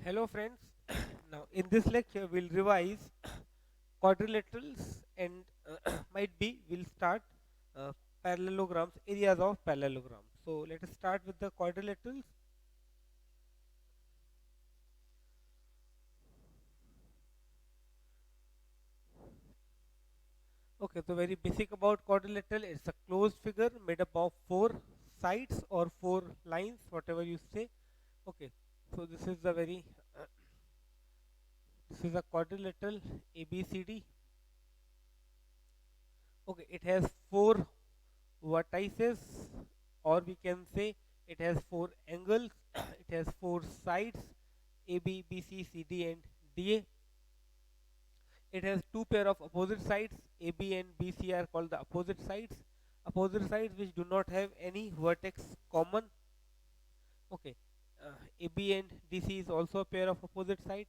Hello friends. Now in this lecture we'll revise quadrilaterals and might be we'll start uh, parallelograms, areas of parallelograms. So let us start with the quadrilaterals. Okay, so very basic about quadrilateral. It's a closed figure made up of four sides or four lines, whatever you say. Okay, so this is a quadrilateral ABCD. Okay, it has four vertices, or we can say it has four angles. It has four sides, AB, BC, CD, and DA. It has two pair of opposite sides. AB and BC are called the opposite sides. Opposite sides which do not have any vertex common. Okay, AB and DC is also a pair of opposite side.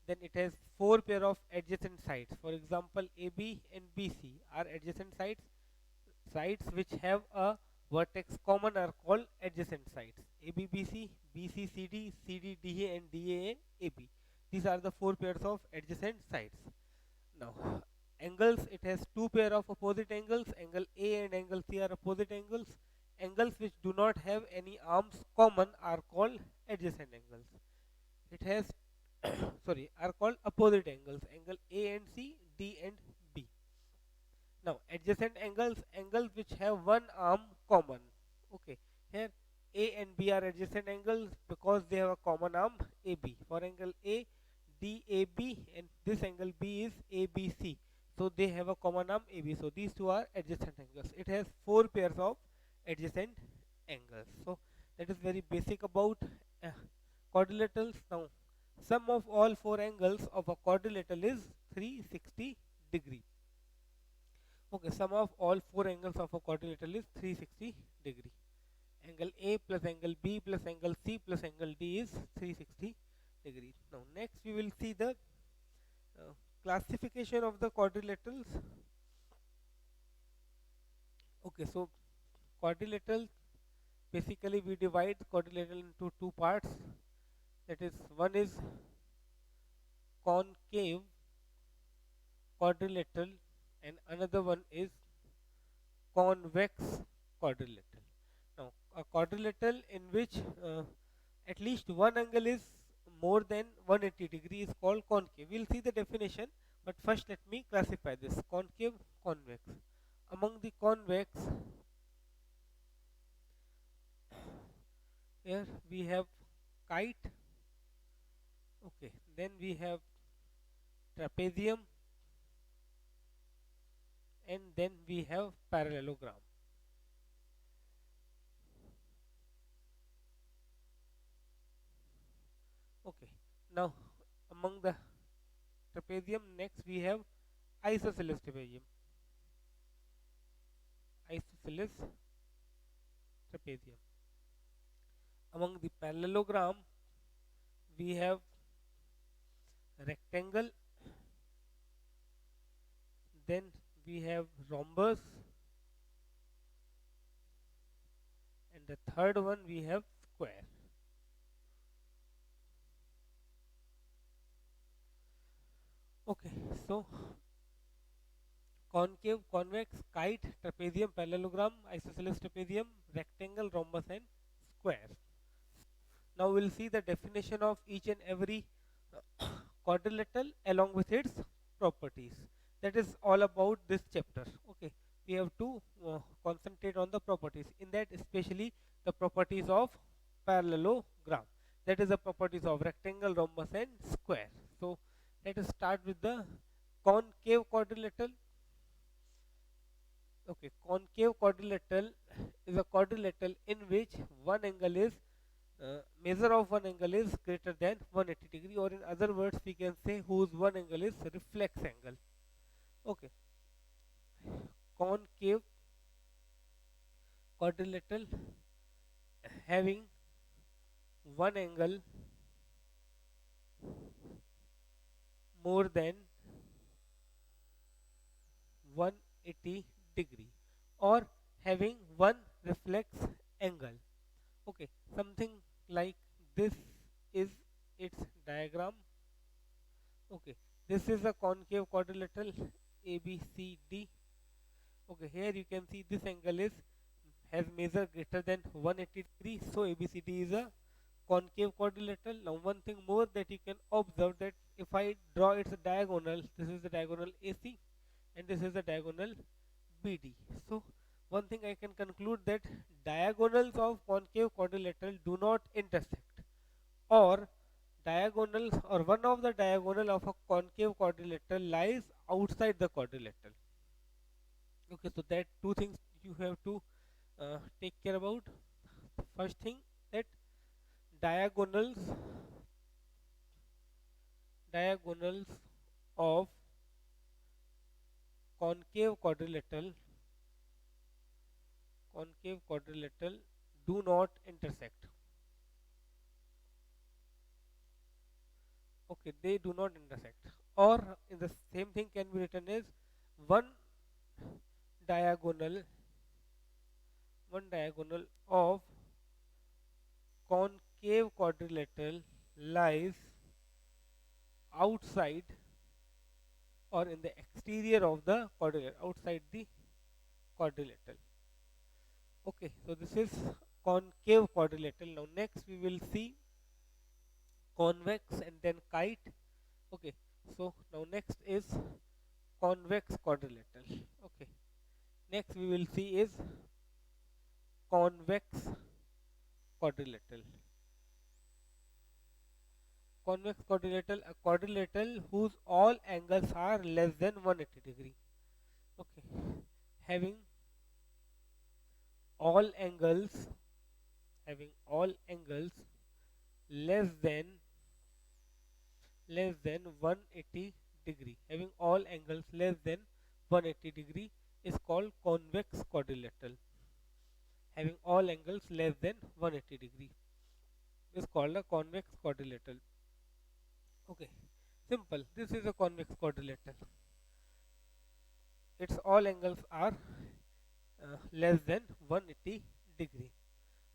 Then it has four pair of adjacent sides. For example, AB and BC are adjacent sides. Sides which have a vertex common are called adjacent sides. ABBC, BCCD, CDDA, and DAAB. These are the four pairs of adjacent sides. Now, angles, it has two pair of opposite angles. Angle A and angle C are opposite angles. Angles which do not have any arms common are called adjacent angles. It has are called opposite angles. Angle A and C, D and B. Now, adjacent angles, angles which have one arm common. Okay, here A and B are adjacent angles because they have a common arm AB. For angle A, DAB, and this angle B is ABC. So they have a common arm AB. So these two are adjacent angles. It has four pairs of adjacent angles. So that is very basic about uh, quadrilaterals. Now, sum of all four angles of a quadrilateral is 360 degree. Okay, sum of all four angles of a quadrilateral is 360 degree. Angle A plus angle B plus angle C plus angle D is 360 degree. Now next we will see the classification of the quadrilaterals. Okay, so quadrilateral, basically we divide quadrilateral into two parts. That is, one is concave quadrilateral and another one is convex quadrilateral. Now, a quadrilateral in which at least one angle is more than 180 degree is called concave. We'll see the definition, but first let me classify this concave, convex. Among the convex, here we have kite. Okay, then we have trapezium, and then we have parallelogram. Okay, now among the trapezium, next we have isosceles trapezium. Isosceles trapezium. Among the parallelogram, we have rectangle, then we have rhombus, and the third one we have square. Okay, so concave, convex, kite, trapezium, parallelogram, isosceles trapezium, rectangle, rhombus, and square. Now we'll see the definition of each and every quadrilateral along with its properties. That is all about this chapter. Okay, we have to concentrate on the properties. In that, especially the properties of parallelogram. That is the properties of rectangle, rhombus, and square. So let us start with the concave quadrilateral. Okay, concave quadrilateral is a quadrilateral in which one angle is measure of one angle is greater than 180 degree, or in other words we can say whose one angle is reflex angle. Okay, concave quadrilateral having one angle more than 180 degree or having one reflex angle. Okay, something like this is its diagram. Okay, this is a concave quadrilateral ABCD. Okay, here you can see this angle is has measure greater than 180 degrees, so ABCD is a concave quadrilateral. Now one thing more that you can observe, that if I draw its diagonal, this is the diagonal AC and this is the diagonal BD. So one thing I can conclude, that diagonals of concave quadrilateral do not intersect, or diagonals or one of the diagonal of a concave quadrilateral lies outside the quadrilateral. Okay, so that two things you have to take care about. First thing, that diagonals diagonals of concave quadrilateral do not intersect. Okay, they do not intersect. Or in the same thing can be written as one diagonal of concave quadrilateral lies outside or in the exterior of the quadrilateral, outside the quadrilateral. Okay, so this is concave quadrilateral. Now next we will see convex and then kite. Okay, so now next is convex quadrilateral. Okay, next we will see is convex quadrilateral. Convex quadrilateral, a quadrilateral whose all angles are less than 180 degree. Okay, having all angles less than 180 degree. Having all angles less than 180 degree is called convex quadrilateral. Having all angles less than 180 degree is called a convex quadrilateral. Okay, simple. This is a convex quadrilateral. Its all angles are less than 180 degree.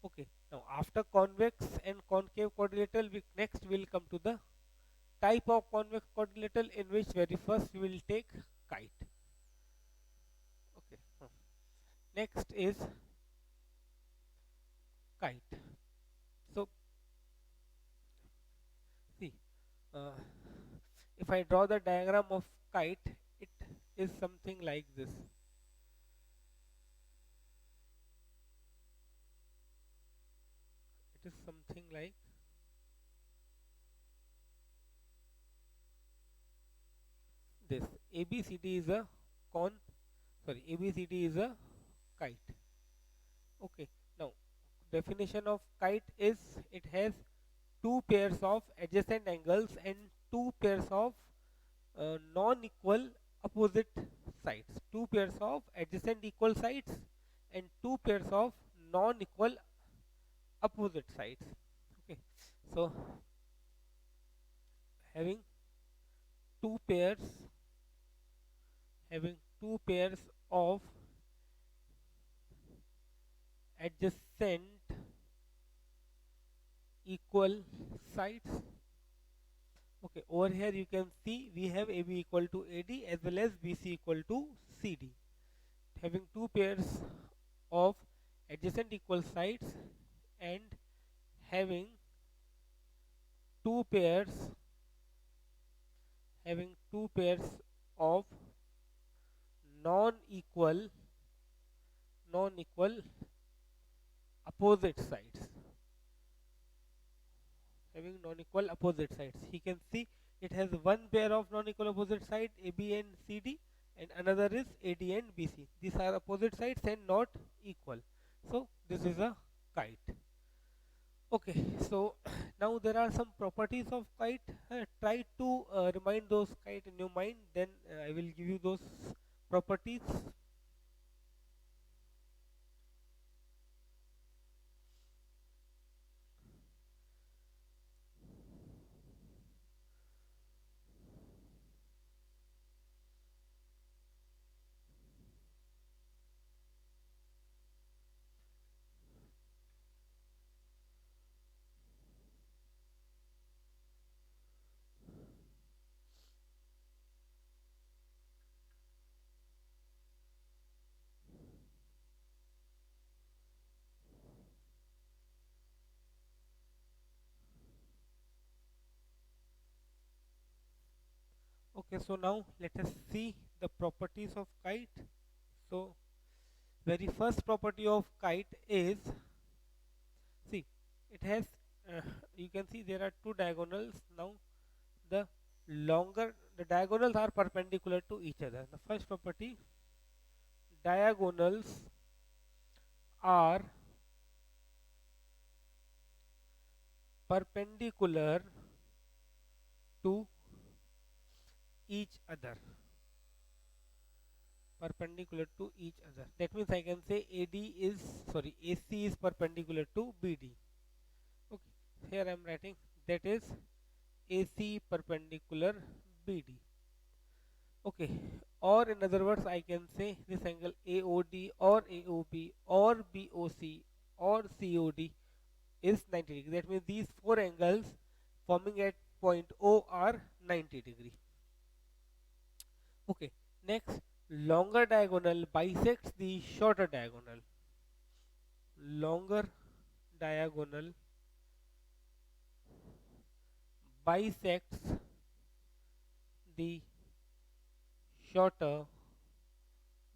Okay, now after convex and concave quadrilateral, we next will come to the type of convex quadrilateral, in which very first we will take kite. Okay, next is kite. So see, uh, if I draw the diagram of kite, it is something like this. It is something like this. ABCD is a con. Sorry, ABCD is a kite. Okay. Now, definition of kite is, it has two pairs of adjacent angles and two pairs of non-equal opposite sides. Two pairs of adjacent equal sides and two pairs of non-equal opposite sides. Okay. So having two pairs two pairs of adjacent equal sides. Okay, over here you can see we have AB equal to AD as well as BC equal to CD. Having two pairs of adjacent equal sides and having two pairs of non-equal opposite sides. Having non-equal opposite sides, he can see it has one pair of non-equal opposite side, AB and CD, and another is AD and BC. These are opposite sides and not equal. So this is a kite. Okay, so now there are some properties of kite. Try to remind those kite in your mind, then I will give you those properties. Okay, so now let us see the properties of kite. So very first property of kite is, see, it has uh, you can see there are two diagonals. Now the the diagonals are perpendicular to each other. The first property, diagonals are perpendicular to each other, perpendicular to each other. That means I can say AC is perpendicular to BD. Okay, here I am writing that is AC perpendicular BD. Okay, or in other words, I can say this angle AOD or AOB or BOC or COD is 90 degree. That means these four angles forming at point O are 90 degree. Okay, next, longer diagonal bisects the shorter diagonal. Longer diagonal bisects the shorter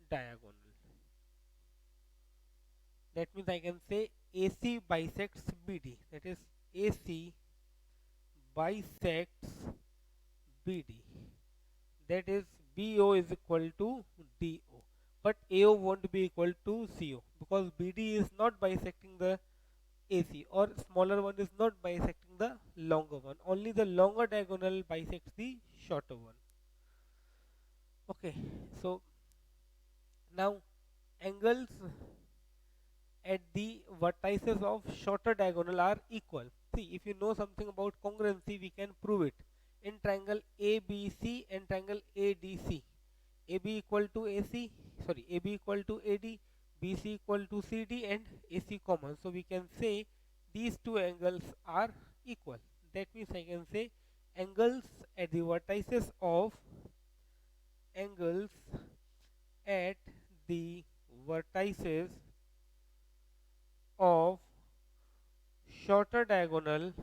diagonal. That means I can say AC bisects BD. That is AC bisects BD. That is BO is equal to DO. But AO won't be equal to CO because BD is not bisecting the AC, or smaller one is not bisecting the longer one. Only the longer diagonal bisects the shorter one. Okay, so now angles at the vertices of shorter diagonal are equal. See, if you know something about congruency, we can prove it. In triangle ABC and triangle ADC, AB equal to AC, sorry, AB equal to AD, BC equal to CD, and AC common. So we can say these two angles are equal. That means I can say angles at the vertices of angles at the vertices of shorter diagonal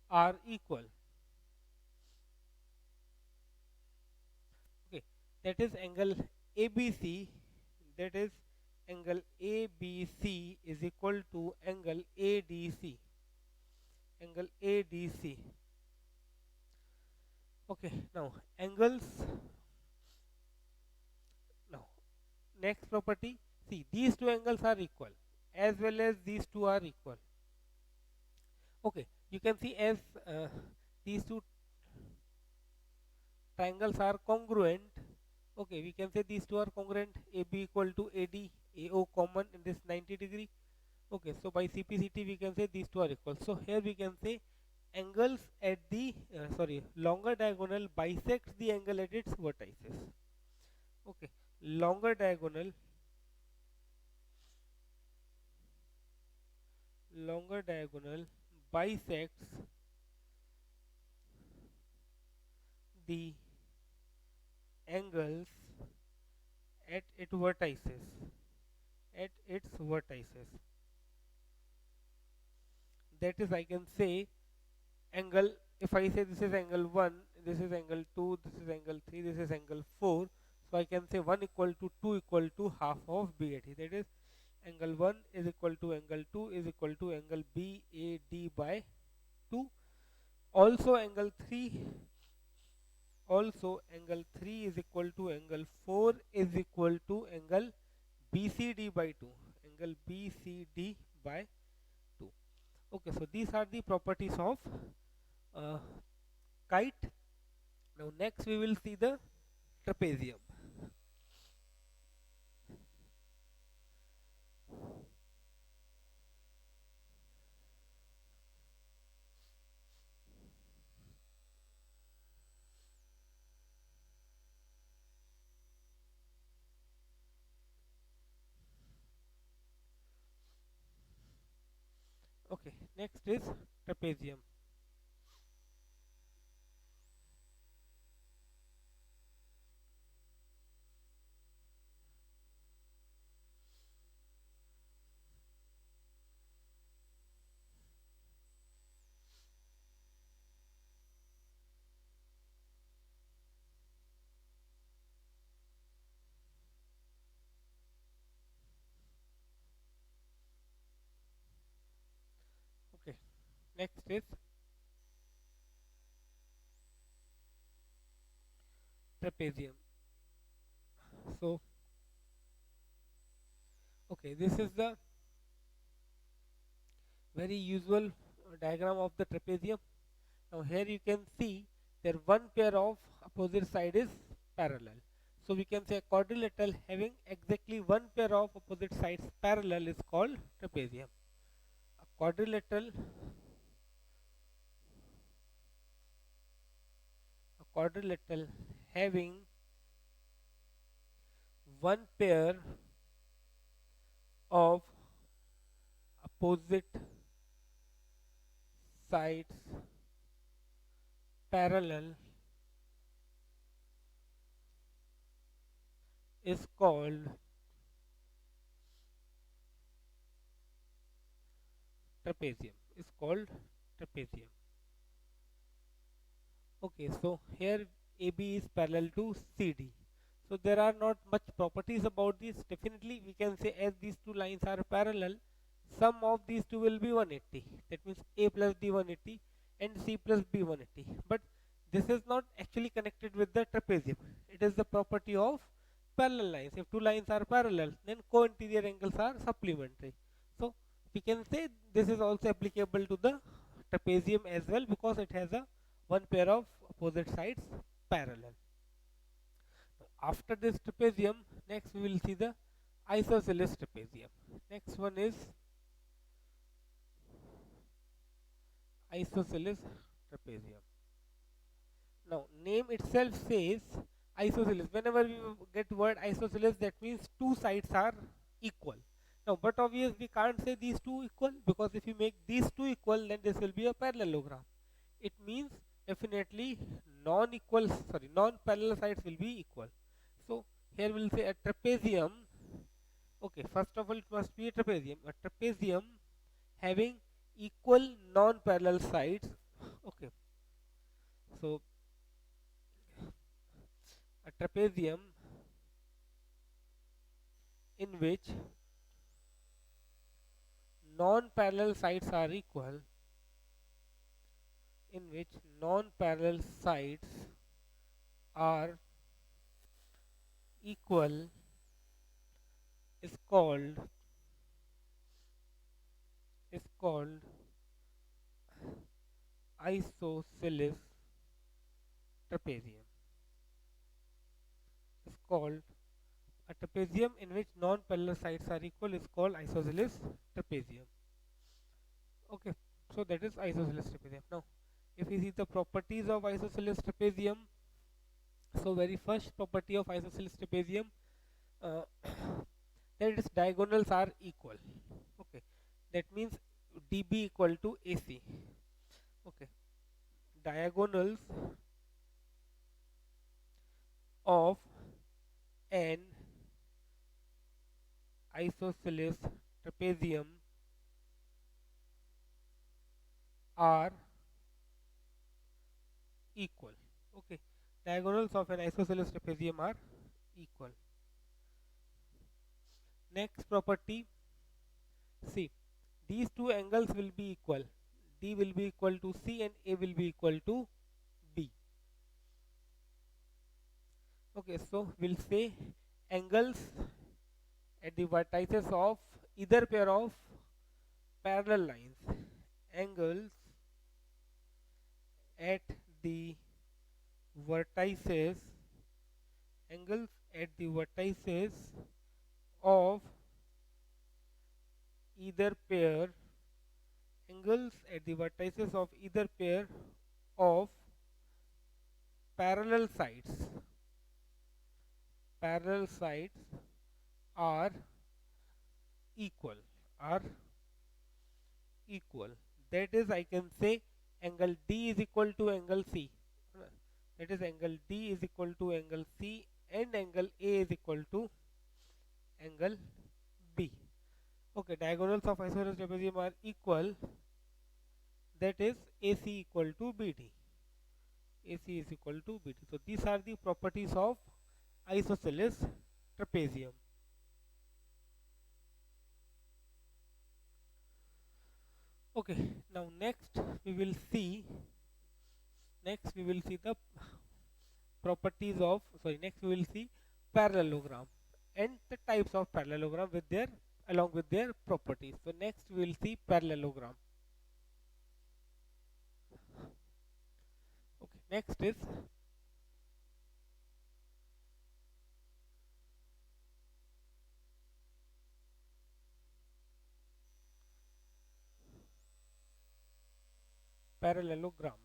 are equal. Okay, that is angle ABC. That is angle ABC is equal to angle ADC. Angle ADC. Okay, now angles. Now next property. See, these two angles are equal as well as these two are equal. Okay, you can see as these two triangles are congruent. Okay, we can say these two are congruent. AB equal to AD, AO common in this 90 degree. Okay, so by CPCT we can say these two are equal. So here we can say angles at the longer diagonal bisects the angle at its vertices. Okay, longer diagonal bisects the angles at its vertices. At its vertices. That is, I can say angle. If I say this is angle 1, this is angle 2, this is angle 3, this is angle 4. So I can say 1 equal to 2 equal to half of BAD. That is, angle 1 is equal to angle 2 is equal to angle BAD by 2. Also angle 3 is equal to angle 4 is equal to angle BCD by 2. Angle BCD by 2. Okay, so these are the properties of uh, kite. Now next we will see the trapezium. Okay, next is trapezium. Next is trapezium. So, okay, this is the very usual diagram of the trapezium. Now here you can see that one pair of opposite side is parallel. So we can say a quadrilateral having exactly one pair of opposite sides parallel is called trapezium. A quadrilateral having one pair of opposite sides parallel is called trapezium. Is called trapezium. Okay, so here AB is parallel to CD. So there are not much properties about this. Definitely we can say as these two lines are parallel, sum of these two will be 180. That means A plus D 180 and C plus B 180. But this is not actually connected with the trapezium. It is the property of parallel lines. If two lines are parallel, then co-interior angles are supplementary. So we can say this is also applicable to the trapezium as well because it has a one pair of opposite sides parallel. After this trapezium, next we will see the isosceles trapezium. Next one is isosceles trapezium. Now, name itself says isosceles. Whenever we get word isosceles, that means two sides are equal. Now, but obviously we can't say these two equal because if you make these two equal, then this will be a parallelogram. It means definitely non-parallel sides will be equal. So here we'll say a trapezium. Okay, first of all, it must be a trapezium. A trapezium having equal non-parallel sides. Okay, so a trapezium in which non-parallel sides are equal, in which non-parallel sides are equal is called isosceles trapezium. Is called a trapezium in which non-parallel sides are equal is called isosceles trapezium. Okay, so that is isosceles trapezium. Now, if we see the properties of isosceles trapezium, so very first property of isosceles trapezium, uh, that its diagonals are equal. Okay, that means DB equal to AC. Okay, diagonals of an isosceles trapezium are equal. Okay, diagonals of an isosceles trapezium are equal. Next property, see, these two angles will be equal. D will be equal to C and A will be equal to B. Okay, so we'll say angles at the vertices of either pair of parallel lines. Angles at the vertices, angles at the vertices of either pair, angles at the vertices of either pair of parallel sides, parallel sides are equal, are equal. That is, I can say angle D is equal to angle C. That is, angle D is equal to angle C and angle A is equal to angle B. Okay, diagonals of isosceles trapezium are equal. That is, AC equal to BD. AC is equal to BD. So these are the properties of isosceles trapezium. Okay, now next we will see the properties of, sorry, next we will see parallelogram and the types of parallelogram with their, along with their properties. So next we will see parallelogram. Okay, next is parallelogram.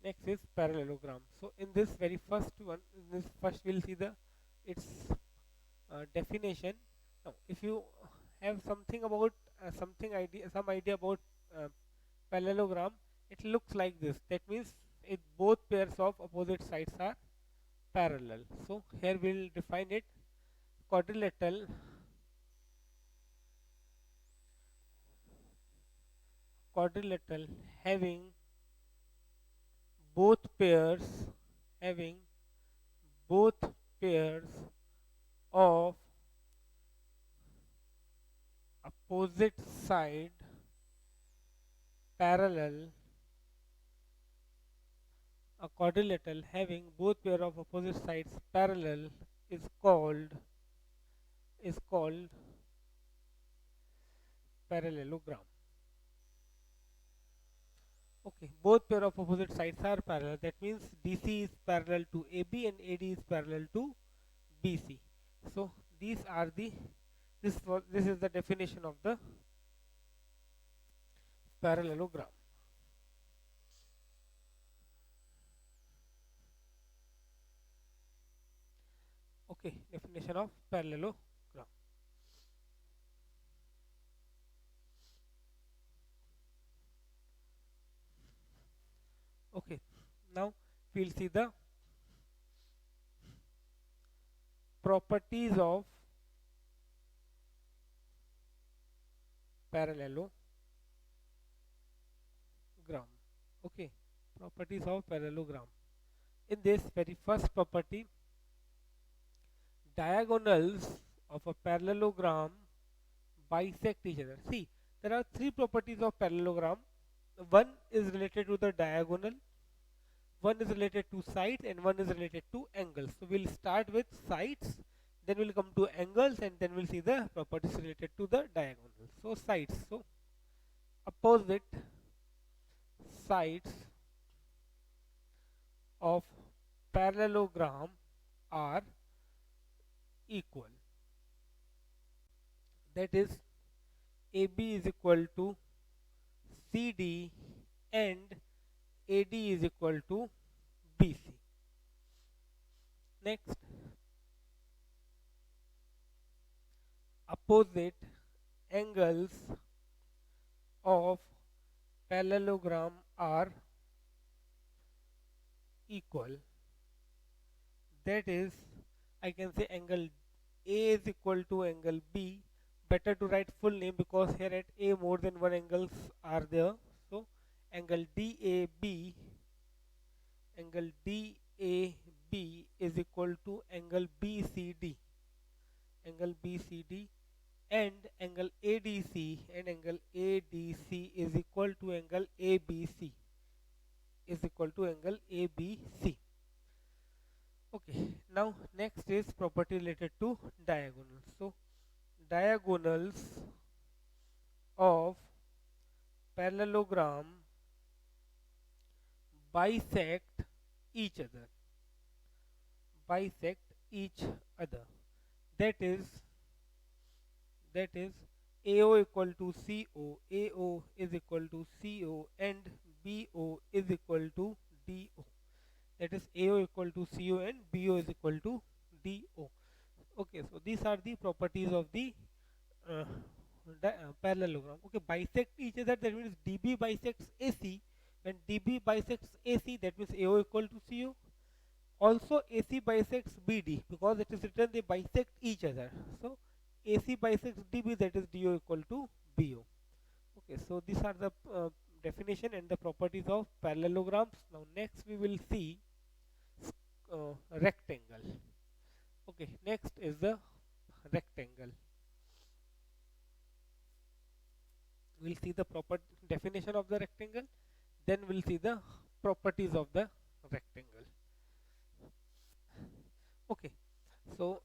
Next is parallelogram. So in this very first one, in this first we'll see the its definition. Now, if you have something about some idea about uh, parallelogram, it looks like this. That means it both pairs of opposite sides are parallel. So here we'll define it: quadrilateral, quadrilateral having both pairs having both pairs of opposite side parallel. A quadrilateral having both pair of opposite sides parallel is called parallelogram. Okay, both pair of opposite sides are parallel. That means DC is parallel to AB and AD is parallel to BC. So these are the this is the definition of the parallelogram. Okay, definition of parallelogram. Okay, now we'll see the properties of parallelogram. Okay, properties of parallelogram. In this very first property, diagonals of a parallelogram bisect each other. See, there are three properties of parallelogram. One is related to the diagonal, one is related to sides, and one is related to angles. So we'll start with sides, then we'll come to angles, and then we'll see the properties related to the diagonal. So sides. So opposite sides of parallelogram are equal. That is, AB is equal to CD and AD is equal to BC. Next, opposite angles of parallelogram are equal. That is, I can say angle A is equal to angle B. Better to write full name because here at A more than one angles are there. So angle DAB, angle DAB is equal to angle BCD, angle BCD, and angle ADC, and angle ADC is equal to angle ABC, is equal to angle ABC. Okay, now next is property related to diagonals. So diagonals of parallelogram bisect each other, bisect each other. That is, that is AO equal to CO, AO is equal to CO, and BO is equal to DO. That is AO equal to CO and BO is equal to DO. Okay, so these are the properties of the uh, parallelogram. Okay, bisect each other, that means DB bisects AC. When DB bisects AC, that means AO equal to CO. Also AC bisects BD because it is written they bisect each other. So AC bisects DB, that is DO equal to BO. Okay, so these are the definition and the properties of parallelograms. Now next we will see rectangle. Okay, next is the rectangle. We'll see the proper definition of the rectangle, then we'll see the properties of the rectangle. Okay, so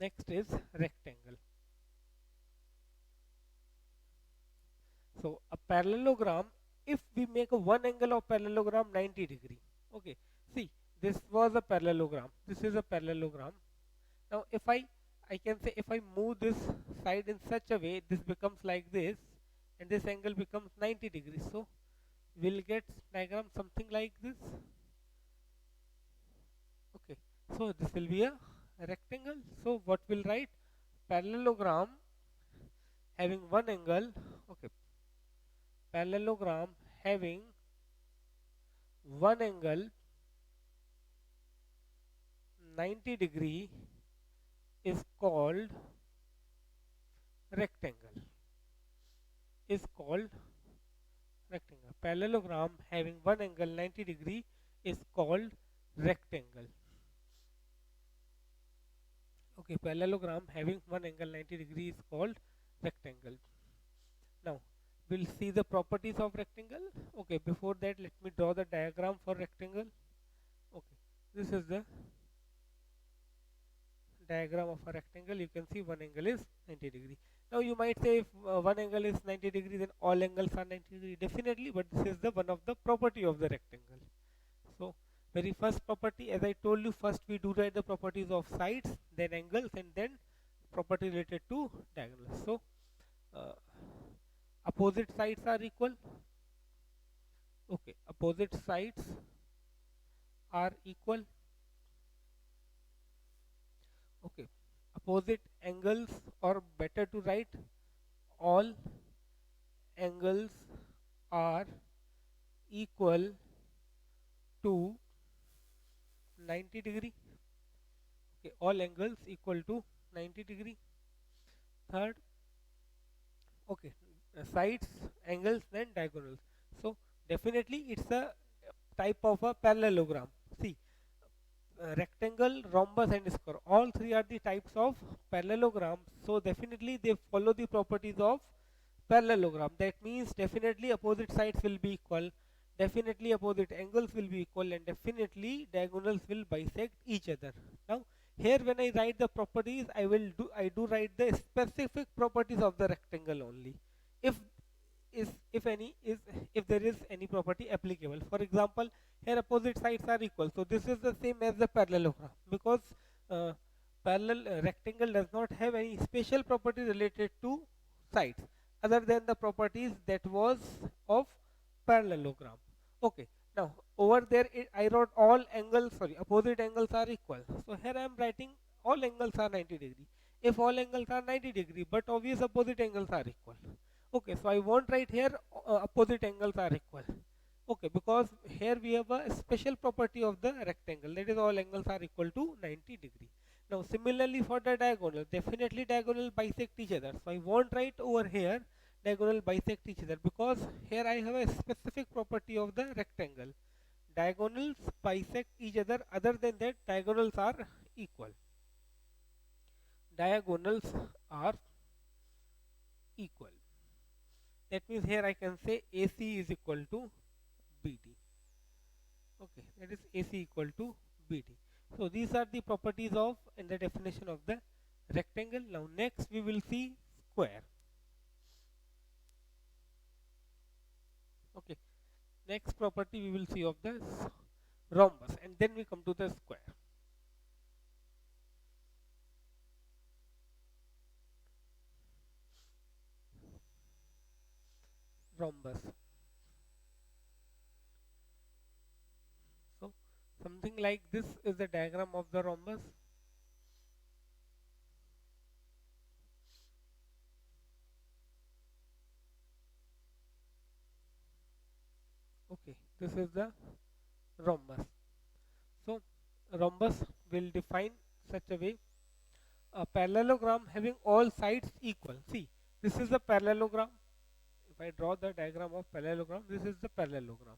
next is rectangle. So a parallelogram, if we make a one angle of parallelogram 90 degree. Okay, see, this was a parallelogram, this is a parallelogram. Now if I can say if I move this side in such a way, this becomes like this and this angle becomes 90 degrees. So we'll get diagram something like this. Okay, so this will be a rectangle. So what we'll write? Parallelogram having one angle. Okay, parallelogram having one angle 90 degree is called rectangle. Is called rectangle. Parallelogram having one angle 90 degree is called rectangle. Okay, parallelogram having one angle 90 degree is called rectangle. Now we'll see the properties of rectangle. Okay, before that let me draw the diagram for rectangle. Okay, this is the diagram of a rectangle. You can see one angle is 90 degree. Now you might say if one angle is 90 degree, then all angles are 90 degree. Definitely, but this is the one of the property of the rectangle. So very first property, as I told you, first we do write the properties of sides, then angles, and then property related to diagonals. So uh, opposite sides are equal. Okay, opposite sides are equal. Okay, opposite angles, or better to write, all angles are equal to 90 degree. Okay, all angles equal to 90 degree. Third, okay, sides, angles, then diagonals. So definitely it's a type of a parallelogram. See, rectangle, rhombus and square, all three are the types of parallelogram. So definitely they follow the properties of parallelogram. That means definitely opposite sides will be equal, definitely opposite angles will be equal, and definitely diagonals will bisect each other. Now here when I write the properties, I do write the specific properties of the rectangle only. If if any is if there is any property applicable. For example, here opposite sides are equal, so this is the same as the parallelogram, because uh, parallel rectangle does not have any special property related to sides other than the properties that was of parallelogram. Okay, now over there I wrote all angles, sorry, opposite angles are equal. So here I am writing all angles are 90 degree. If all angles are 90 degree, but obvious opposite angles are equal. Okay, so I won't write here opposite angles are equal. Okay, because here we have a special property of the rectangle, that is all angles are equal to 90 degree. Now similarly for the diagonal, definitely diagonal bisect each other. So I won't write over here diagonal bisect each other, because here I have a specific property of the rectangle. Diagonals bisect each other than that diagonals are equal. Diagonals are equal. That means here I can say AC is equal to BD. Okay, that is AC equal to BD. So these are the properties of and the definition of the rectangle. Now next we will see square. Okay, next property we will see of the rhombus, and then we come to the square. Rhombus. So something like this is the diagram of the rhombus. Okay, this is the rhombus. So rhombus will define such a way: a parallelogram having all sides equal. See, this is the parallelogram. If I draw the diagram of parallelogram, this is the parallelogram.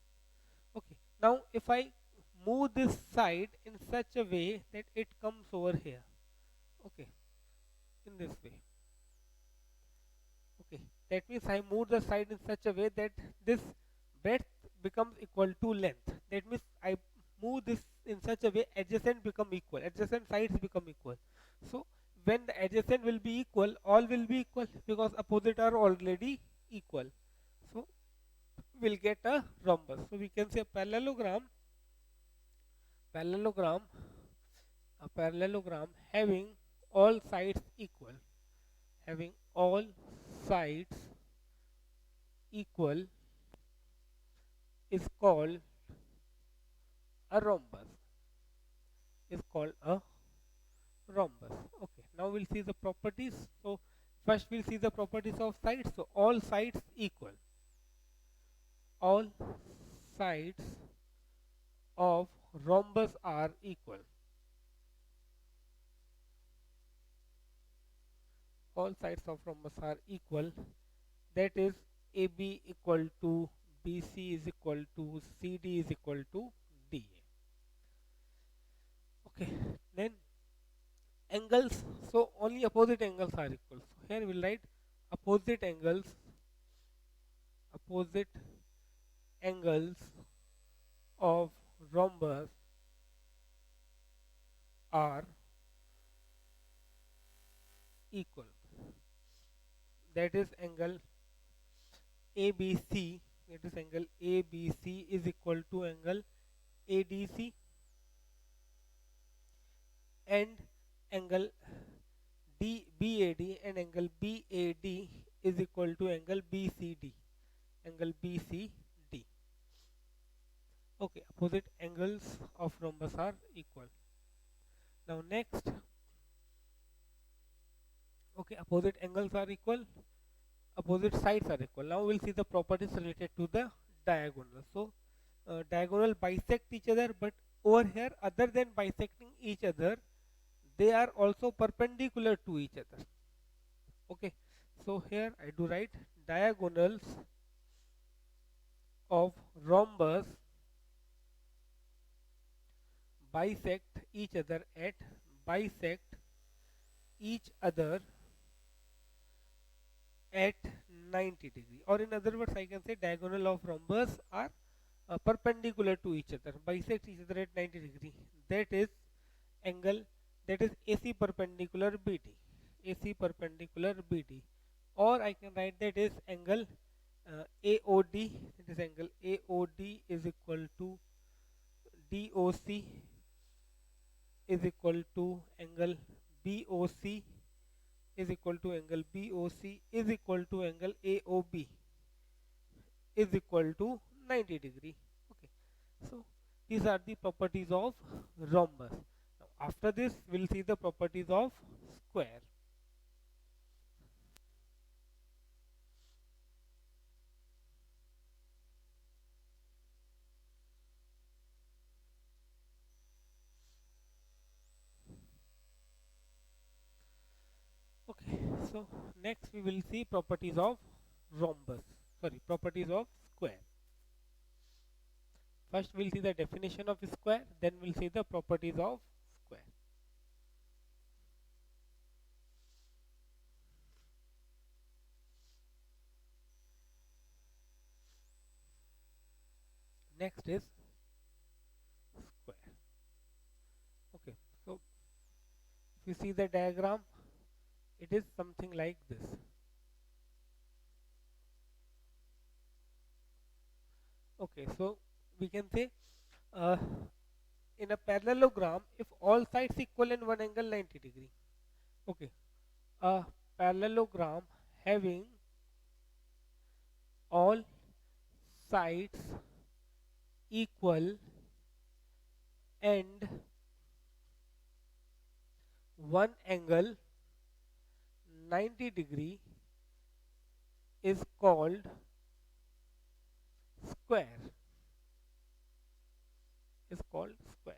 Okay, now if I move this side in such a way that it comes over here, Okay, in this way. Okay, that means I move the side in such a way that this breadth becomes equal to length. That means I move this in such a way adjacent become equal, adjacent sides become equal. So when the adjacent will be equal, all will be equal because opposite are already equal. So we'll get a rhombus. So we can say parallelogram, a parallelogram having all sides equal, having all sides equal is called a rhombus, is called a rhombus. Okay, now we'll see the properties. So first we'll see the properties of sides. So all sides equal, all sides of rhombus are equal, all sides of rhombus are equal. That is AB equal to BC is equal to CD is equal to DA. Okay, then angles. So only opposite angles are equal. So here we'll write opposite angles, opposite angles of rhombus are equal. That is angle ABC. That is angle ABC is equal to angle ADC, and angle BAD and angle BAD is equal to angle BCD. Angle BCD. Okay, opposite angles of rhombus are equal. Now next, okay, opposite angles are equal, opposite sides are equal. Now we'll see the properties related to the diagonal. So diagonal bisect each other, but over here, other than bisecting each other, they are also perpendicular to each other. Okay, so here I do write diagonals of rhombus bisect each other at bisect each other at 90 degree, or in other words I can say diagonal of rhombus are perpendicular to each other, bisect each other at 90 degree. That is angle, that is AC perpendicular BD, AC perpendicular BD, or I can write that is angle AOD, that is angle AOD is equal to DOC is equal to angle BOC is equal to angle BOC is equal to angle AOB is equal to 90 degree. Okay, so these are the properties of rhombus. Now after this we'll see the properties of square. Okay, so next we will see properties of rhombus, sorry, properties of square. First we'll see the definition of square, then we'll see the properties of square. Next is square. Okay, so if you see the diagram, it is something like this. Okay, so we can say uh, in a parallelogram, if all sides equal and one angle 90 degree. Okay, a parallelogram having all sides equal and one angle 90 degree is called square, is called square.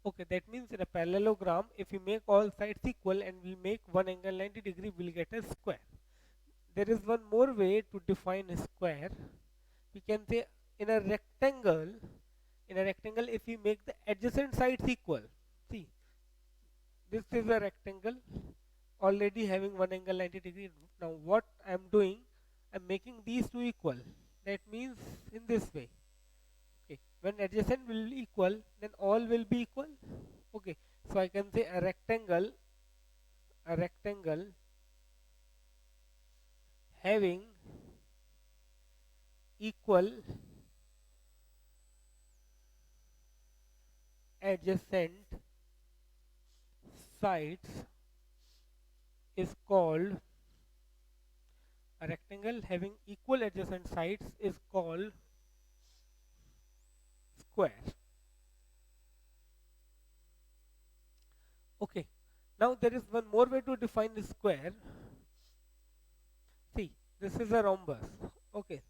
Okay, that means in a parallelogram, if we make all sides equal and we make one angle 90 degree, we'll get a square. There is one more way to define a square. We can say in a rectangle, if we make the adjacent sides equal, see, this is a rectangle already having one angle 90 degree. Now what I am doing, I am making these two equal. That means in this way. Okay, when adjacent will be equal, then all will be equal. Okay, so I can say a rectangle having equal adjacent sides is called a rectangle having equal adjacent sides is called square. Okay, now there is one more way to define the square. See, this is a rhombus. Okay,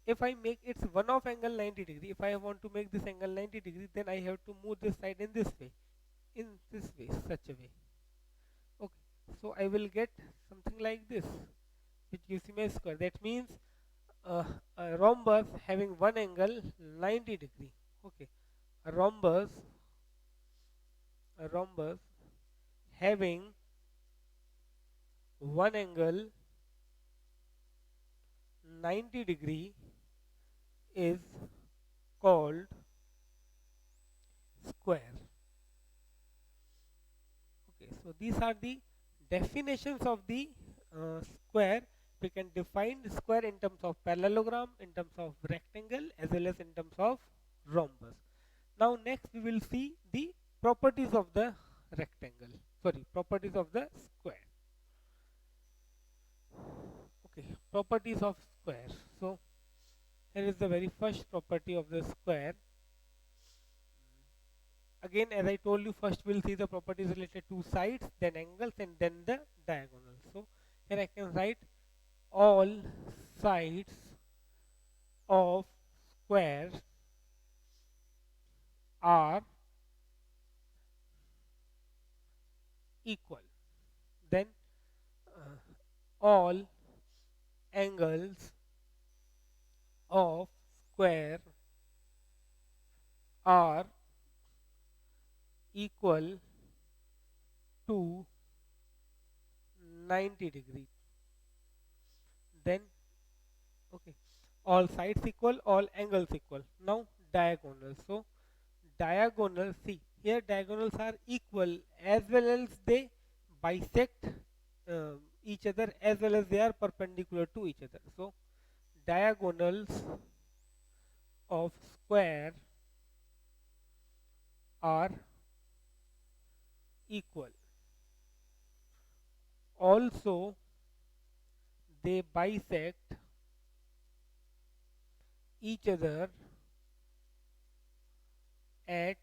if I make its one of angle 90 degree, if I want to make this angle 90 degree, then I have to move this side in this way, such a way. Okay, so I will get something like this, which gives me a square. That means uh, a rhombus having one angle 90 degree. Okay, a rhombus having one angle 90 degree is called square. Okay, so these are the definitions of the square. We can define the square in terms of parallelogram, in terms of rectangle, as well as in terms of rhombus. Now next we will see the properties of the rectangle. Sorry, properties of the square. Okay, properties of square. So here is the very first property of the square. Again, as I told you, first we'll see the properties related to sides, then angles, and then the diagonals. So here I can write all sides of square are equal. Then all angles of square are equal to 90 degree. Then okay, all sides equal, all angles equal. Now diagonal. So diagonal, see here diagonals are equal as well as they bisect each other, as well as they are perpendicular to each other. So diagonals of square are equal. Also they bisect each other at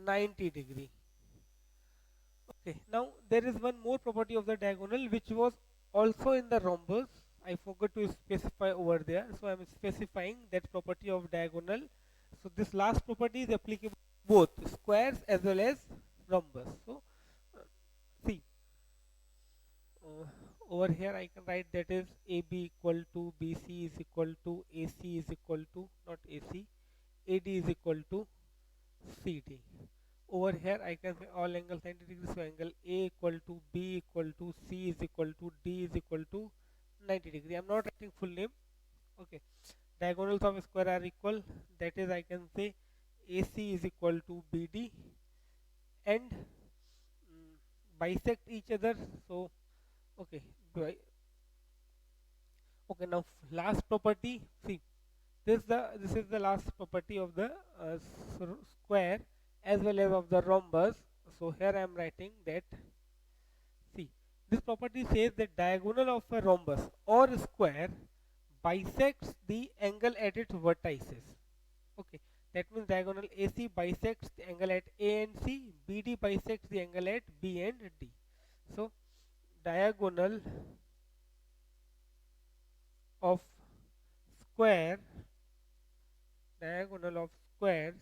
90 degree. Okay, now there is one more property of the diagonal which was also in the rhombus. I forgot to specify over there, so I am specifying that property of diagonal. So this last property is applicable to both squares as well as rhombus. So uh, see uh, over here I can write that is AB equal to BC is equal to AC is equal to not AC, AD is equal to CD. Over here I can say all angles 90 degrees, so angle A equal to B equal to C is equal to D is equal to 90 degree. I'm not writing full name. Okay, diagonals of a square are equal, that is I can say AC is equal to BD and bisect each other. So okay, okay, now last property, see this is the last property of the square as well as of the rhombus. So here I am writing that, see, this property says that diagonal of a rhombus or square bisects the angle at its vertices. Okay, that means diagonal AC bisects the angle at A and C, BD bisects the angle at B and D. So diagonal of square diagonal of square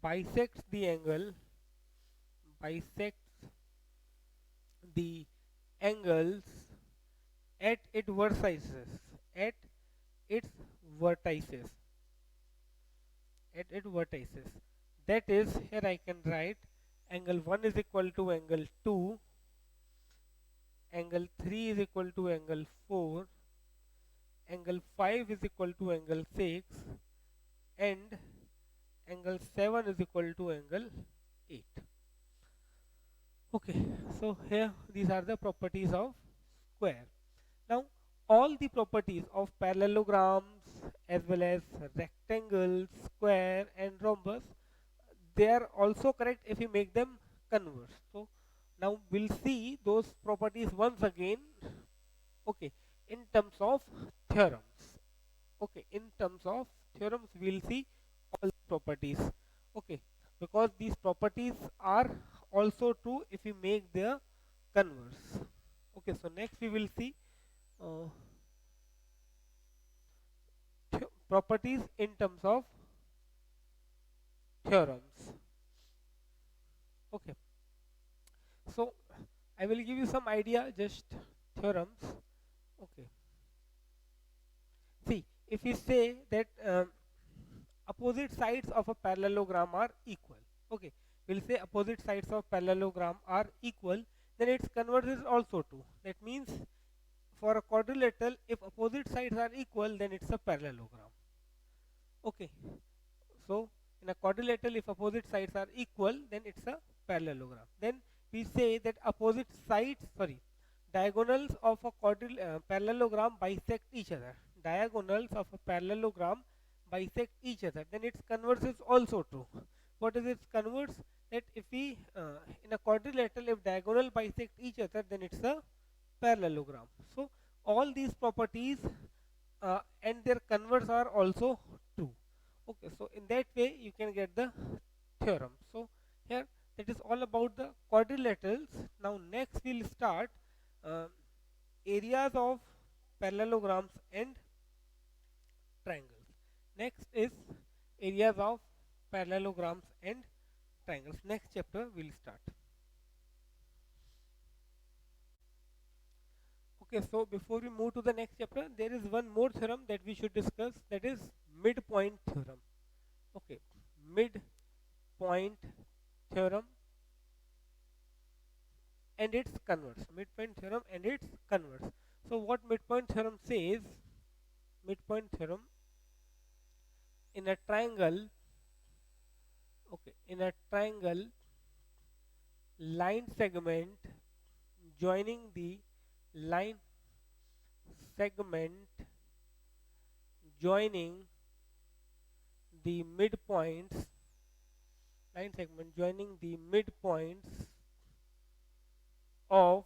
bisects the angle bisects the angles at its vertices at its vertices at its vertices. That is, here I can write angle 1 is equal to angle 2, angle 3 is equal to angle 4, angle 5 is equal to angle 6, and angle 7 is equal to angle 8. Okay, so here these are the properties of square. Now all the properties of parallelograms as well as rectangles, square and rhombus, they are also correct if you make them converse. So now we'll see those properties once again, okay, in terms of theorems. Okay, in terms of theorems we'll see all properties, okay, because these properties are also true if we make their converse. Okay, so next we will see uh, properties in terms of theorems. Okay, so I will give you some idea, just theorems. Okay, see, if we say that opposite sides of a parallelogram are equal, okay, we'll say opposite sides of parallelogram are equal, then its converse is also true. That means for a quadrilateral, if opposite sides are equal, then it's a parallelogram. Okay, so in a quadrilateral, if opposite sides are equal, then it's a parallelogram. Then we say that opposite sides, sorry, diagonals of a parallelogram bisect each other. Diagonals of a parallelogram bisect each other. Then its converse is also true. What is its converse? That if we in a quadrilateral, if diagonal bisect each other, then it's a parallelogram. So all these properties and their converse are also true. Okay, so in that way you can get the theorem. So here that is all about the quadrilaterals. Now next we'll start uh, areas of parallelograms and triangles. Next is areas of parallelograms and triangles. Next chapter we'll start. Okay, so before we move to the next chapter, there is one more theorem that we should discuss, that is midpoint theorem. Okay, midpoint theorem and its converse. Midpoint theorem and its converse. So what midpoint theorem says? Midpoint theorem, in a triangle, okay, in a triangle, line segment joining the line segment joining the midpoints, line segment joining the midpoints of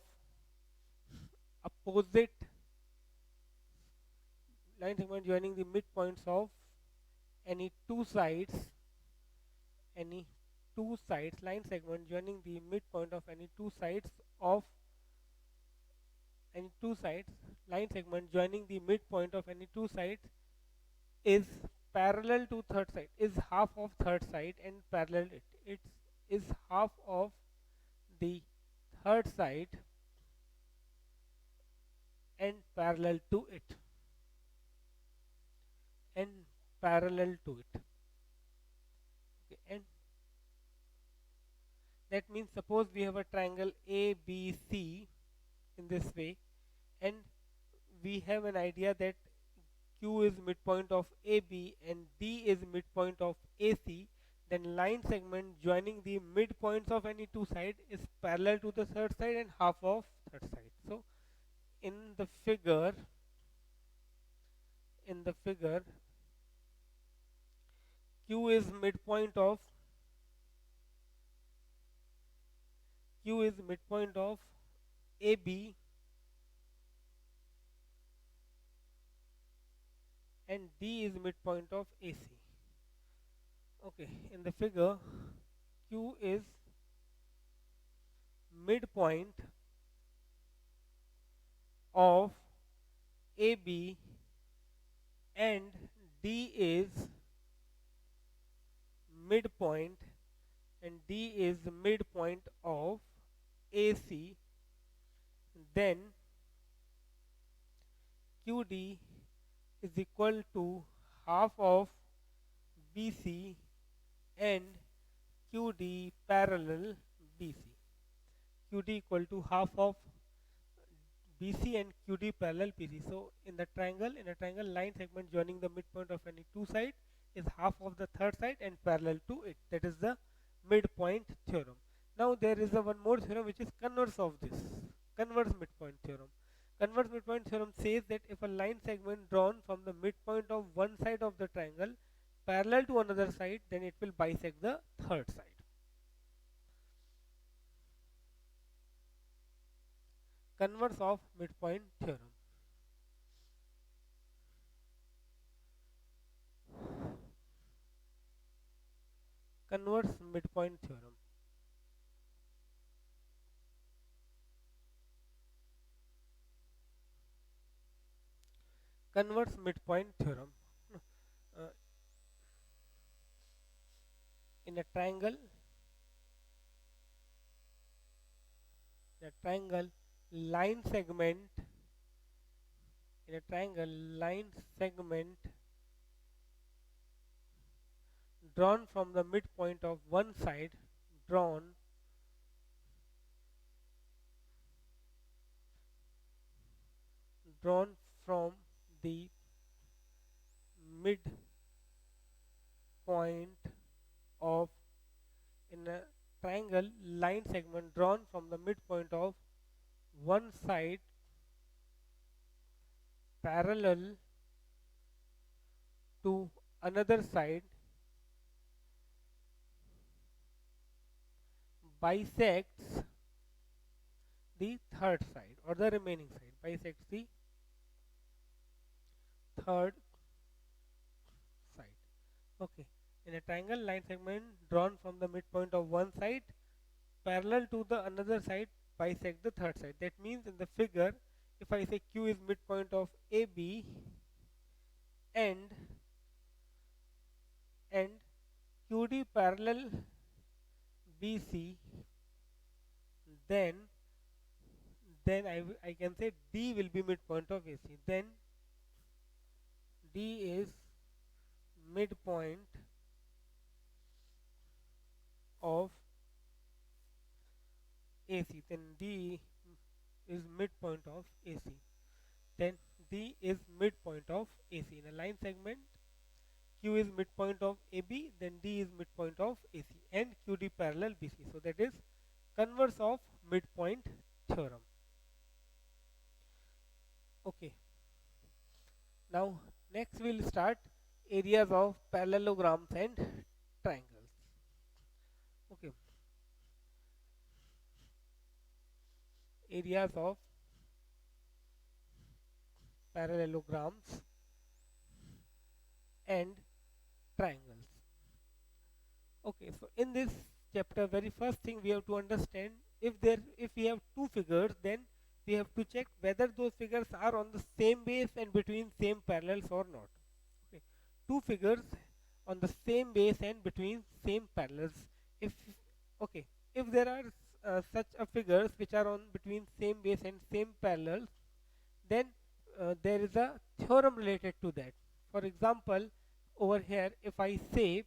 opposite, line segment joining the midpoints of any two sides, any two sides, line segment joining the midpoint of any two sides of any two sides, line segment joining the midpoint of any two sides is parallel to third side, is half of third side and parallel it is half of the third side and parallel to it, and parallel to it. Okay, and that means suppose we have a triangle ABC in this way, and we have an idea that Q is midpoint of AB and D is midpoint of AC, then line segment joining the midpoints of any two sides is parallel to the third side and half of third side. So in the figure, in the figure, Q is midpoint of AB and D is midpoint of AC. Okay, in the figure, Q is midpoint of AB and D is midpoint, and D is the midpoint of AC, then QD is equal to half of BC and QD parallel BC. QD equal to half of BC and QD parallel PC. So in a triangle, line segment joining the midpoint of any two side is half of the third side and parallel to it. That is the midpoint theorem. Now there is a one more theorem which is converse of this. Converse midpoint theorem. Converse midpoint theorem says that if a line segment drawn from the midpoint of one side of the triangle parallel to another side, then it will bisect the third side. Converse of midpoint theorem. Converse midpoint theorem. Converse midpoint theorem. Uh, in a triangle, triangle line segment, in a triangle line segment drawn from the midpoint of one side, drawn from the midpoint of, in a triangle line segment drawn from the midpoint of one side parallel to another side bisects the third side or the remaining side, bisects the third side. Okay, in a triangle line segment drawn from the midpoint of one side parallel to the another side bisect the third side. That means in the figure, if I say Q is midpoint of AB and QD parallel BC, then I can say D will be midpoint of AC. Then D is midpoint of AC. Then D is midpoint of AC. Then D is midpoint of AC. In a line segment, Q is midpoint of AB, then D is midpoint of AC, and QD parallel BC. So that is converse of midpoint theorem. Okay. Now next we'll start areas of parallelograms and triangles. Okay. Areas of parallelograms and triangles. Okay, so in this chapter, very first thing we have to understand, if we have two figures, then we have to check whether those figures are on the same base and between same parallels or not. Okay, two figures on the same base and between same parallels. If okay, if there are such a figures which are on between same base and same parallels, then there is a theorem related to that. For example, over here, if I say,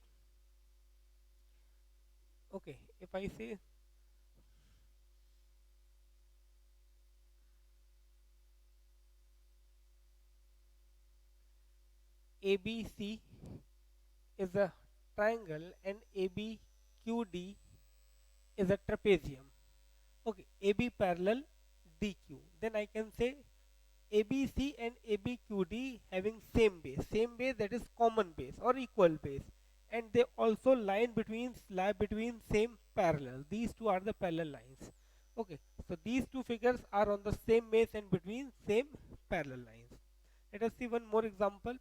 okay, if I say ABC is a triangle and ABQD is a trapezium. Okay, AB parallel DQ. Then I can say ABC and ABQD having same base that is common base or equal base, and they also lie between same parallel. These two are the parallel lines. Okay, so these two figures are on the same base and between same parallel lines. Let us see one more example.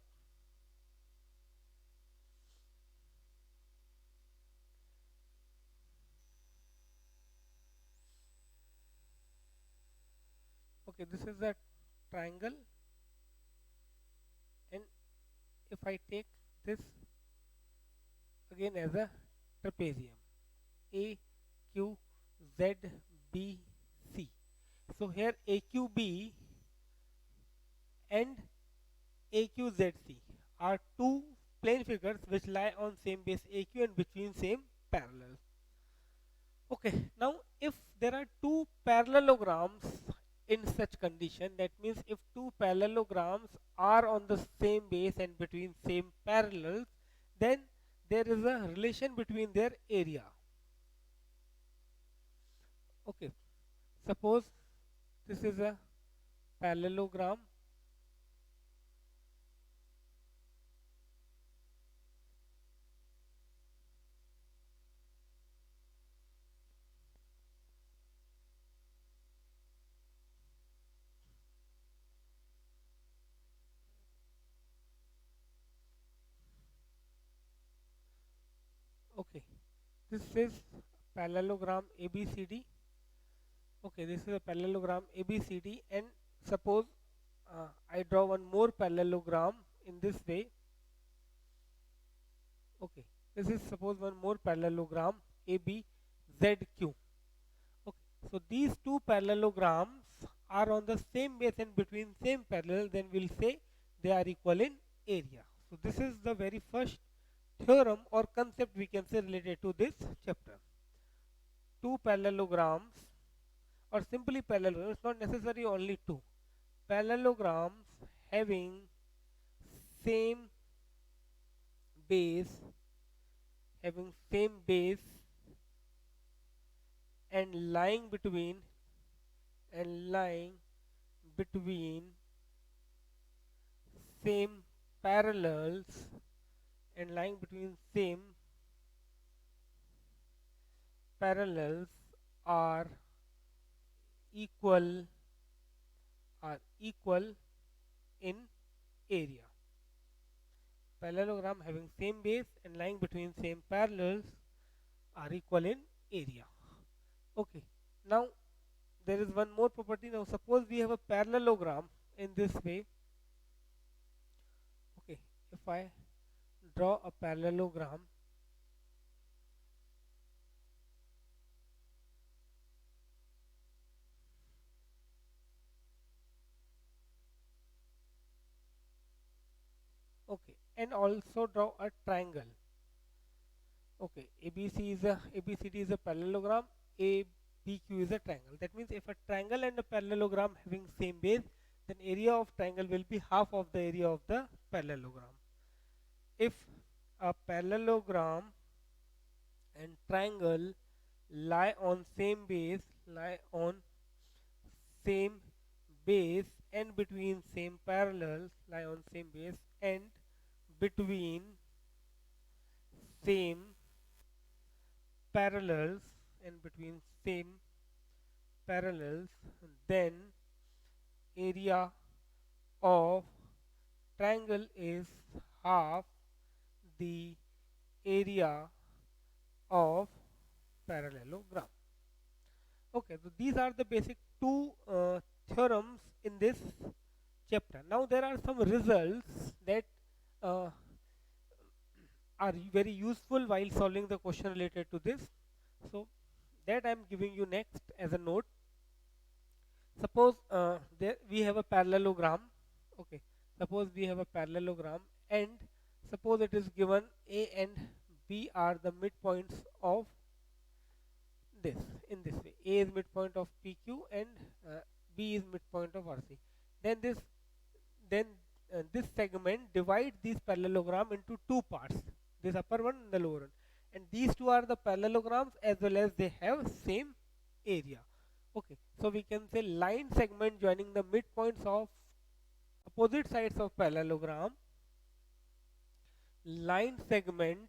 Okay, this is a triangle, and if I take this again as a trapezium, AQZBC. So here AQB and AQZC are two plane figures which lie on same base AQ and between same parallel. Okay, Okay, now if there are two parallelograms in such condition, that means if two parallelograms are on the same base and between same parallels, then there is a relation between their area. Okay, suppose this is a parallelogram. Okay, this is parallelogram ABCD. Okay, this is a parallelogram ABCD, and suppose I draw one more parallelogram in this way. Okay, this is suppose one more parallelogram ABZQ. Okay, so these two parallelograms are on the same base and between same parallel, then we'll say they are equal in area. So this is the very first theorem or concept we can say related to this chapter. Two parallelograms or simply parallel, it's not necessary only two. Parallelograms having same base, having same base and lying between same parallels and lying between same parallels are equal equal in area. Parallelogram having same base and lying between same parallels are equal in area. Okay, now there is one more property. Now suppose we have a parallelogram in this way. Okay, if I draw a parallelogram, okay, and also draw a triangle. Okay, ABCD is a parallelogram, ABQ is a triangle. That means if a triangle and a parallelogram having same base, then area of triangle will be half of the area of the parallelogram. If a parallelogram and triangle lie on same base, same and between same parallels, lie on same base and between same parallels and between same parallels, then area of triangle is half the area of parallelogram. Okay, so these are the basic two theorems in this chapter. Now there are some results that uh, are very useful while solving the question related to this. So that I am giving you next as a note. Suppose there we have a parallelogram. Okay, suppose we have a parallelogram and suppose it is given A and B are the midpoints of this in this way. A is midpoint of PQ and B is midpoint of RC. Then this segment divides this parallelogram into two parts, this upper one and the lower one, and these two are the parallelograms as well as they have same area. Okay, so we can say line segment joining the midpoints of opposite sides of parallelogram, line segment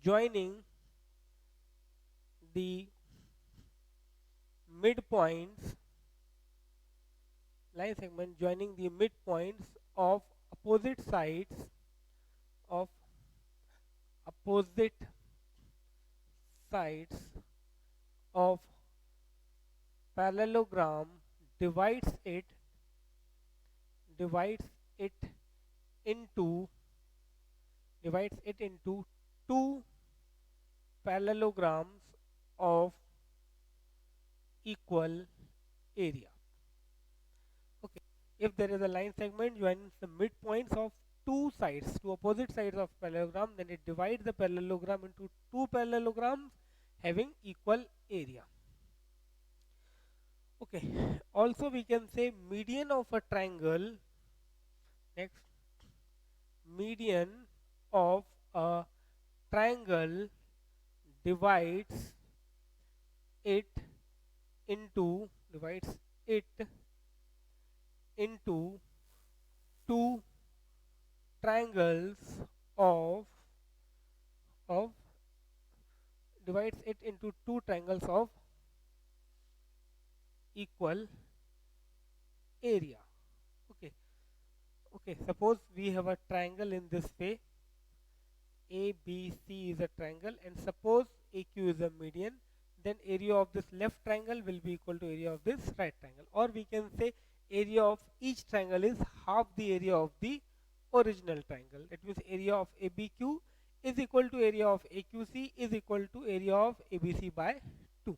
joining the midpoints, line segment joining the midpoints of opposite sides of opposite sides of parallelogram divides it divides it into divides it into two parallelograms of equal area. Okay, if there is a line segment joining the midpoints of two sides, two opposite sides of parallelogram, then it divides the parallelogram into two parallelograms having equal area. Okay, also we can say median of a triangle. Next, median of a triangle divides it divides it into two triangles of of divides it into two triangles of equal area. Okay, okay, suppose we have a triangle in this way. ABC is a triangle, and suppose AQ is a median, then area of this left triangle will be equal to area of this right triangle. Or we can say area of each triangle is half the area of the original triangle. That means area of ABQ is equal to area of AQC is equal to area of ABC by 2.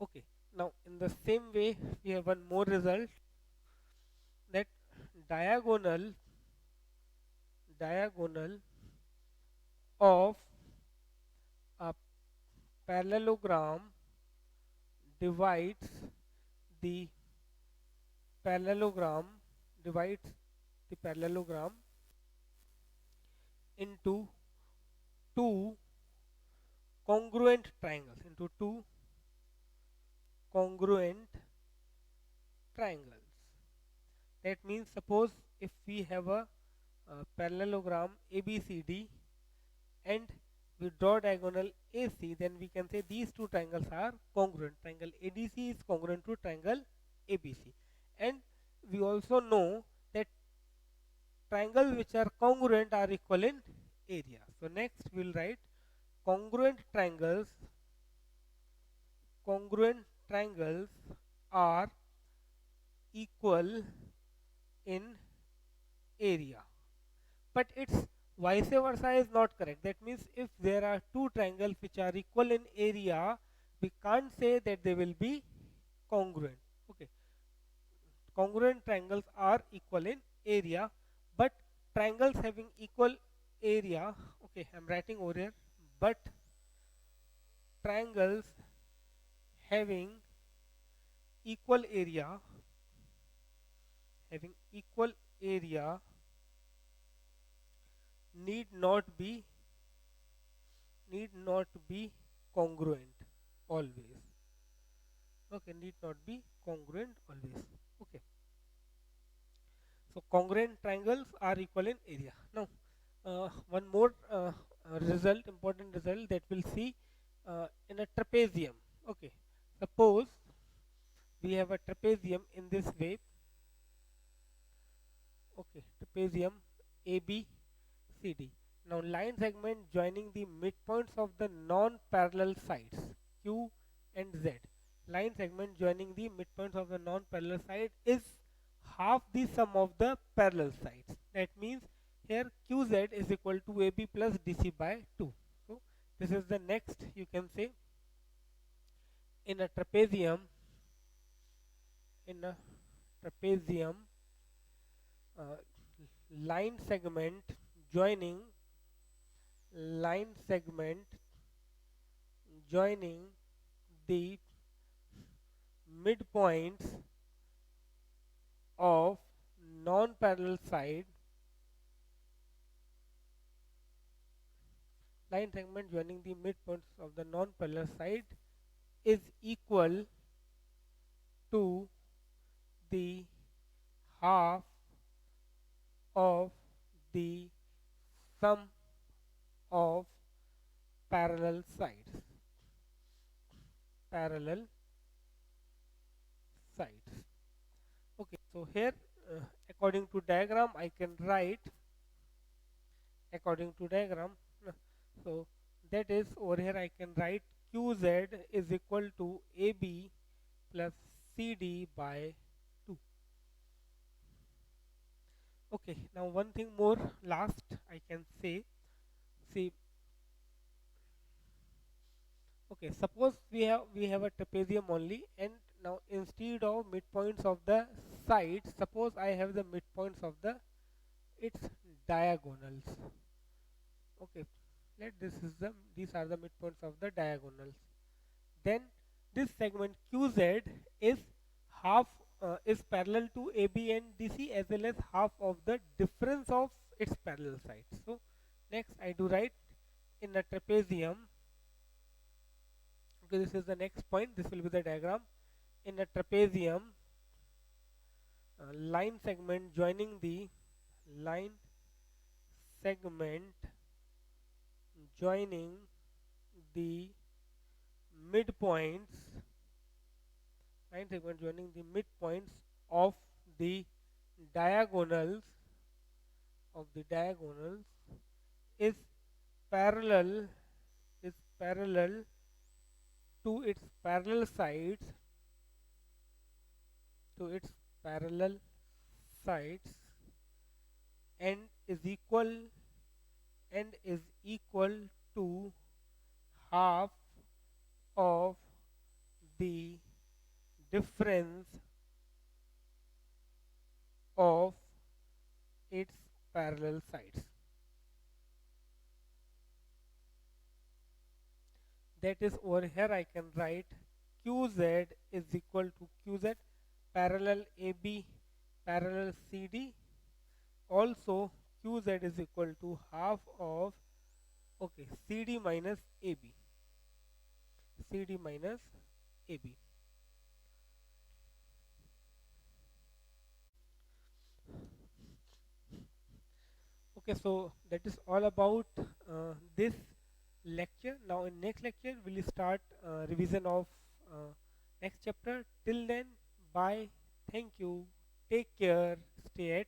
Okay, now in the same way we have one more result, that diagonal of a parallelogram divides the parallelogram divides the parallelogram into two congruent triangles, That means suppose if we have a parallelogram ABCD and we draw diagonal AC, then we can say these two triangles are congruent. Triangle ADC is congruent to triangle ABC. And we also know that triangles which are congruent are equal in area. So next we will write congruent triangles are equal in area. But its vice versa is not correct. That means if there are two triangles which are equal in area, we can't say that they will be congruent. Okay, congruent triangles are equal in area, but triangles having equal area, okay, I'm writing over here, but triangles having equal area need not be congruent always. Okay, need not be congruent always. Okay, so congruent triangles are equal in area. Now one more important result that we'll see in a trapezium. Okay, suppose we have a trapezium in this way. Okay, trapezium ABCD. Now line segment joining the midpoints of the non-parallel sides Q and Z. Line segment joining the midpoints of the non-parallel side is half the sum of the parallel sides. That means here QZ is equal to AB plus DC by 2. So this is the next, you can say, in a trapezium uh, line segment joining the midpoints of non-parallel side is equal to the half of the sum of parallel sides. Okay, so here according to diagram I can write so that is over here I can write QZ is equal to AB plus CD by 2. Okay, now one thing more last I can say. See, okay, suppose we have a trapezium only, and now instead of midpoints of the sides, suppose I have the midpoints of the its diagonals. Okay, these are the midpoints of the diagonals. Then this segment QZ is half is parallel to AB and DC as well as half of the difference of its parallel sides. So next I do write in a trapezium. Okay, this is the next point. This will be the diagram. In a trapezium, line segment joining the line segment joining the midpoints line segment joining the midpoints of the diagonals diagonals is parallel parallel to its parallel sides to its parallel sides and is equal and is equal to half of the difference of its parallel sides. That is, over here I can write QZ is equal to QZ parallel AB parallel CD. Also QZ is equal to half of CD minus AB. CD minus AB. Okay, so that is all about this lecture. Now in next lecture we'll start revision of next chapter. Till then, bye, thank you, take care, stay at